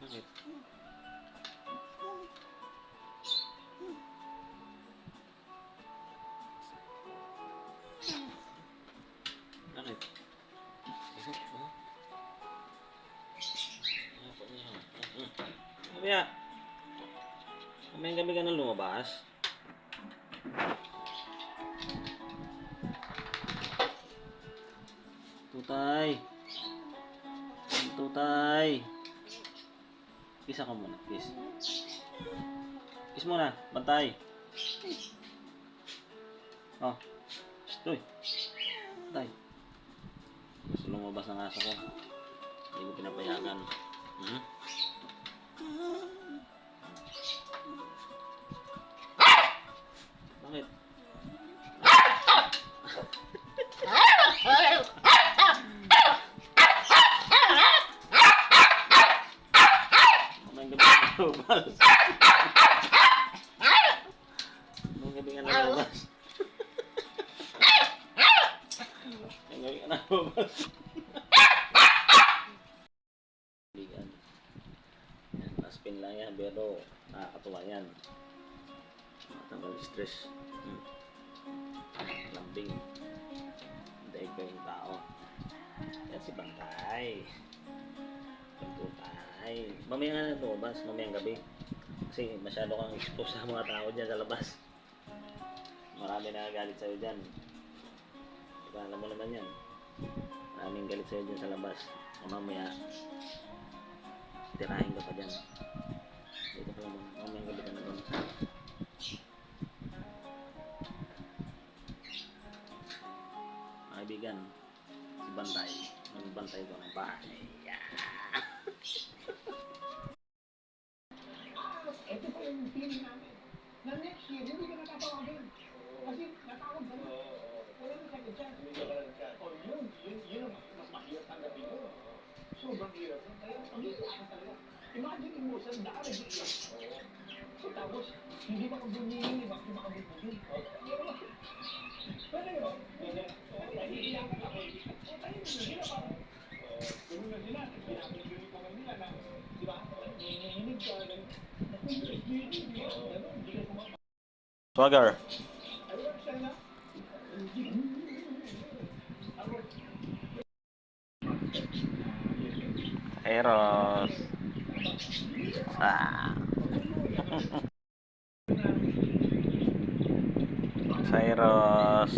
Bakit? Bakit? Mamaya. Mamayang gabi ka na lumabas. Tutay. Tutay. Kiss ako muna. Kiss. Kiss muna. Bantay. Oh. Stoy. Bantay. Gusto lumabas ng aso ko. Hindi ko pinapayagan. Hmm? Bakit? Mamayang gabi ka na lumabas. Mamayang gabi ka na lumabas. Mamayang gabi ka na lumabas. Bigan. Yan, paspin lang yan, pero nakakatuwa yan. Matanggal stress. Lambing. Daig ko yung tao. Yan si Bantay. Tutay. Mamaya nga na lumabas, mamayang gabi. Kasi masyado kang expose sa mga tao dyan sa labas. Marami nagagalit sa'yo dyan. Diba, alam mo naman yan. Maraming galit sa'yo dyan sa labas. O mamaya, tirahin ka pa dyan. Dito ka naman, mamayang gabi ka na doon. Mga kaibigan, si Bantay. Magbantay ko ng bahay. Ito pa yung feeling namin. Na next year, hindi ka nakatawagin. Kasi natawag ka na. Wala na second chance. O yun ang mas mahirap tanggapin mo. Sobrang hirap. Kaya mag-iiyak talaga. Imagine mo sa daan nag-iiyak. So tapos, hindi makabunyin, hindi makabunyin. Pero yun, nag-iiyak ka ako. So tayo na sila parang, gano'n na sila. Pinapinigil ko nila na, di ba? Nanginginig ka, Swagger. Eros. Ah. Cyrus.